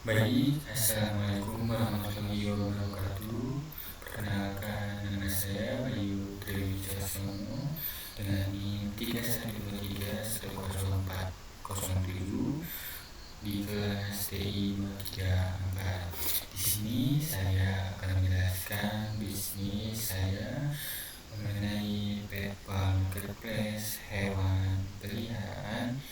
Baik, Assalamualaikum warahmatullahi wabarakatuh. Perkenalkan, nama saya Bayu Triwijasono dengan NIM 3123104007 di kelas TI 234. Di sini saya akan menjelaskan bisnis saya mengenai pet marketplace hewan peliharaan.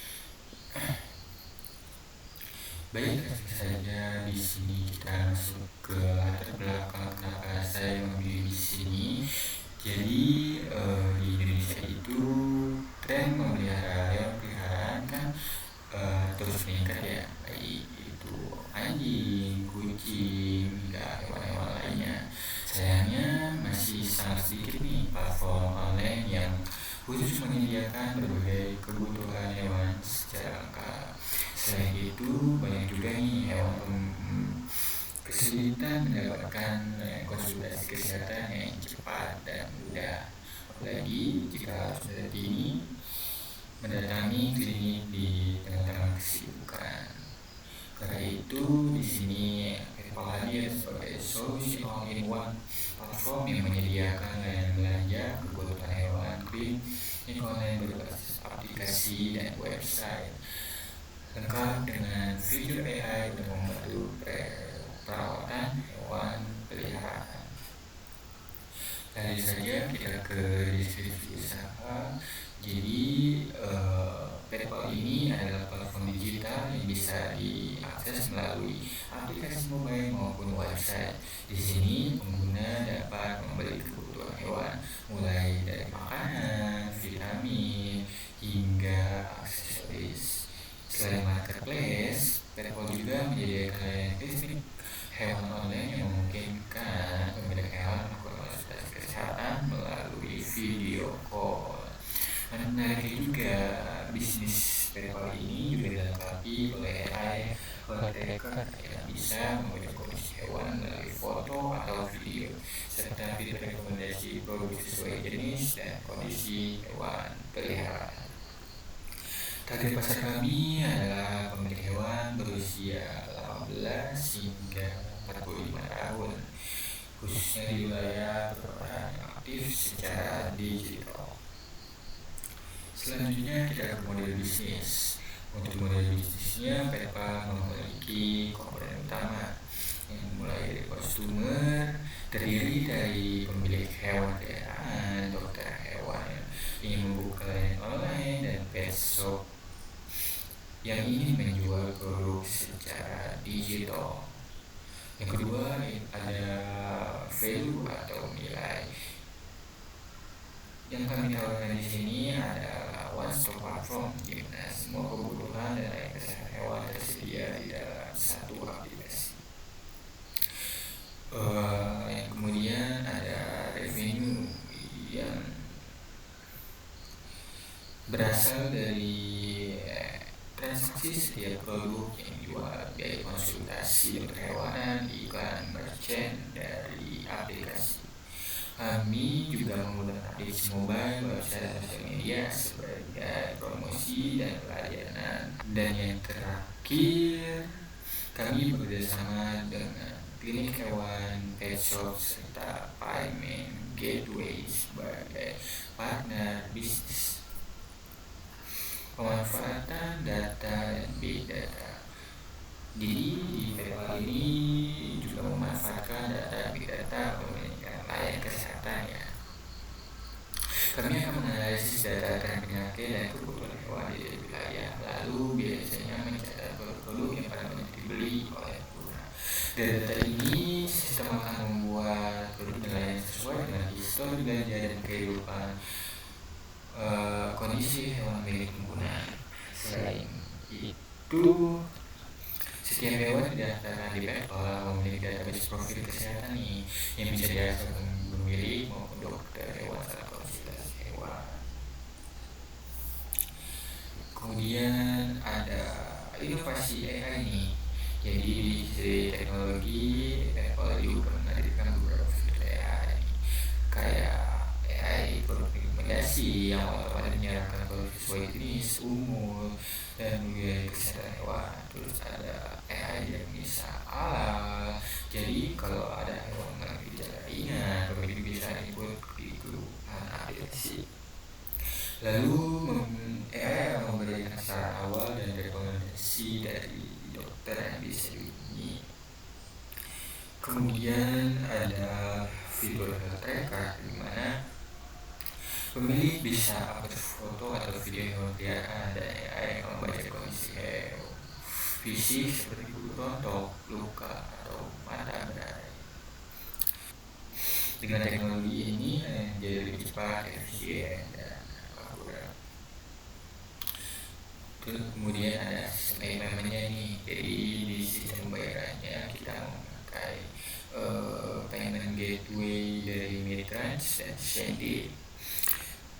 Baik, langsung saja di sini kita masuk ke latar belakang kenapa saya memilih di sini. Jadi di Indonesia itu tren memelihara hewan peliharaan kan terus meningkat ya, baik itu anjing, kucing, hingga hewan-hewan lainnya. Sayangnya masih sangat sedikit nih platform online yang khusus menyediakan berbagai kebutuhan hewan secara lengkap. Selain itu, banyak juga nih hewan kesulitan mendapatkan konsultasi kesehatan yang cepat dan mudah. Apalagi jika harus ini mendatangi klinik di tengah-tengah kesibukan. Karena itu, di sini PayPal hadir sebagai solusi all-in-one platform yang menyediakan layanan belanja kebutuhan hewan, klinik online berbasis aplikasi dan website lengkap dengan fitur AI untuk membantu perawatan hewan peliharaan. Lanjut saja kita ke deskripsi usaha. Jadi PayPal ini adalah platform digital yang bisa diakses melalui aplikasi mobile maupun website. Di sini pengguna dapat membeli kebutuhan hewan mulai dari makanan, vitamin, hingga aksesoris. Selain marketplace, PayPal juga menyediakan layanan klinik hewan online yang memungkinkan pemilik hewan melakukan konsultasi kesehatan melalui video call. Menariknya juga, bisnis PayPal ini juga dilengkapi oleh AI tracker yang bisa memonitor kondisi hewan melalui foto atau video, serta fitur rekomendasi produk sesuai jenis dan kondisi hewan peliharaan. Target pasar kami adalah pemilik hewan berusia 18 hingga 45 tahun, khususnya di wilayah perkotaan yang aktif secara digital. Selanjutnya kita ke model bisnis. Untuk model bisnisnya, PayPal memiliki komponen utama yang mulai dari customer, terdiri dari pemilik hewan peliharaan, dokter hewan yang ingin membuka layanan online, dan pet shop yang ingin menjual produk secara digital. Yang kedua ada value atau nilai. Yang kami tawarkan di sini adalah one stop platform, di mana semua kebutuhan dan layanan kesehatan hewan tersedia di dalam satu aplikasi. Yang kemudian ada revenue yang berasal dari transaksi setiap produk yang dijual, biaya konsultasi berhewanan, iklan, merchant dari aplikasi. Kami juga menggunakan aplikasi mobile, website, sosial media sebagai promosi dan pelayanan. Dan yang terakhir, kami bekerjasama dengan klinik hewan, pet shop, serta payment gateway sebagai partner bisnis. Pemanfaatan data dan big data. Jadi di PayPal ini juga memanfaatkan data big data untuk meningkatkan layanan kesehatan ya. Kami akan menganalisis data tren penyakit dan kebutuhan hewan di wilayah, lalu biasanya mencatat produk-produk yang paling banyak dibeli oleh pengguna. Dari data ini, sistem akan membuat produk dan layanan sesuai dengan histori belanja dan kehidupan kondisi hewan milik pengguna. Selain itu, setiap hewan didaftarkan di PayPal memiliki database profil kesehatan nih yang bisa diakses pemilik maupun dokter hewan saat konsultasi hewan. Kemudian ada inovasi AI nih. Jadi di teknologi PayPal juga menghadirkan beberapa fitur AI kayak AI produk rekomendasi yang otomatis menyarankan produk sesuai jenis, umur, dan juga kesehatan hewan. Terus ada AI yang bisa Lalu AI akan memberikan saran awal dan rekomendasi dari dokter yang bisa dihubungi. Kemudian ada fitur health tracker, di mana pemilih bisa upload foto atau video hewan peliharaan dan AI yang membaca kondisi hewan fisik seperti bulu rontok, luka, atau mata berai. Dengan teknologi ini menjadi lebih cepat, efisien, dan akurat. Terus kemudian ada sistem paymentnya nih. Jadi di sistem pembayarannya kita memakai payment gateway dari Midtrans dan Shendit.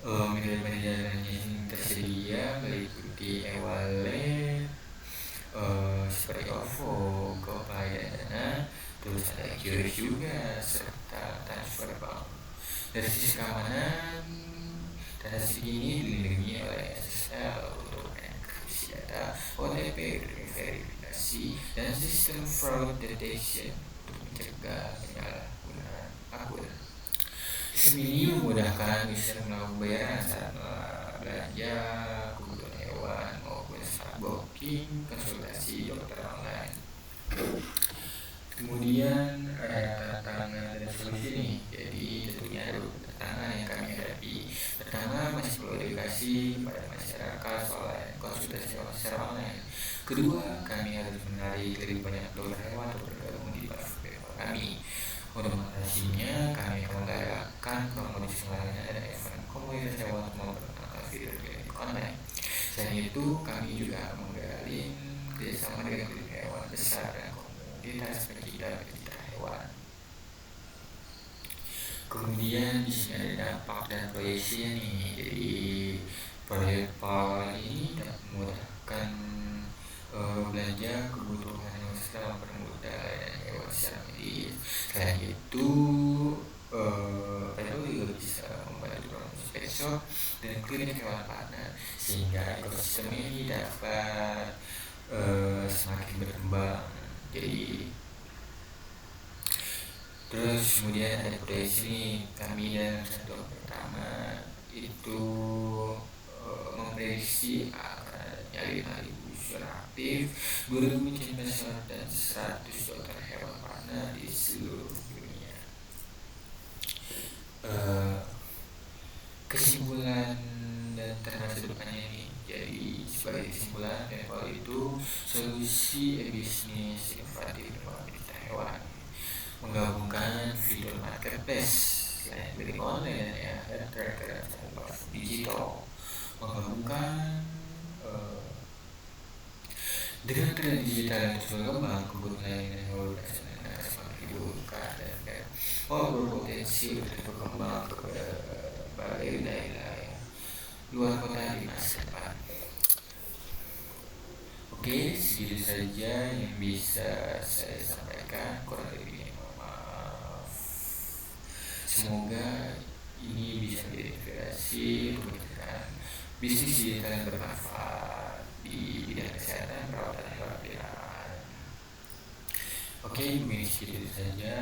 Metode-metode yang tersedia meliputi e-wallet, seperti OVO, GoPay, dan Dana. Terus ada QRIS juga, serta transfer bank. Dari sisi keamanan, data ini dilindungi oleh SSL untuk enkripsi data, OTP verifikasi, dan sistem fraud detection untuk mencegah penyalahgunaan akun. Sistem ini memudahkan user melakukan pembayaran saat belanja, kebutuhan hewan, maupun saat booking konsultasi dokter online. Kemudian ada tantangan dan solusi nih. Jadi tentunya ada beberapa tantangan yang kami hadapi. Pertama, masih perlu edukasi pada masyarakat soal konsultasi secara online. Kedua, kami harus menarik lebih banyak dokter hewan untuk bergabung di platform kami. Untuk mengatasinya, kami akan mengadakan promosi lainnya dan event komunitas hewan untuk memperkenalkan fitur klinik online. Selain itu, kami juga menggalin kerjasama dengan klinik hewan besar dan komunitas pecinta hewan. Kemudian di sini ada dampak dan proyeksinya nih. Jadi proyek PAL ini dapat memudahkan belanja kebutuhan hewan secara mempermudah layanan hewan secara medis. Selain itu, PLU juga bisa membantu promosi pet shop dan klinik hewan partner, sehingga ekosistem ini dapat semakin berkembang. Jadi terus kemudian ada proyeksi nih, kami dan sektor pertama itu memprediksi akan adanya 5.000 user aktif, 2.000 investor, dan 100 dokter hewan partner di seluruh dunia. Kesimpulan dan terhadap depannya ini. Jadi sebagai kesimpulan, PayPal itu solusi bisnis inovatif pemerintah hewan, menggabungkan fitur marketplace selain beli online ya, dan tracker digital, menggabungkan dengan tren digital yang terus berkembang, kebutuhan layanan hewan semakin dibuka dan berpotensi untuk berkembang ke berbagai wilayah luar kota di masa depan. Oke, segitu saja yang bisa saya sampaikan, kurang lebihnya mohon maaf. Semoga ini bisa menjadi inspirasi untuk meningkatkan bisnis digital yang bermanfaat di bidang kesehatan perawatan hewan peliharaan. Oke, mungkin segitu saja.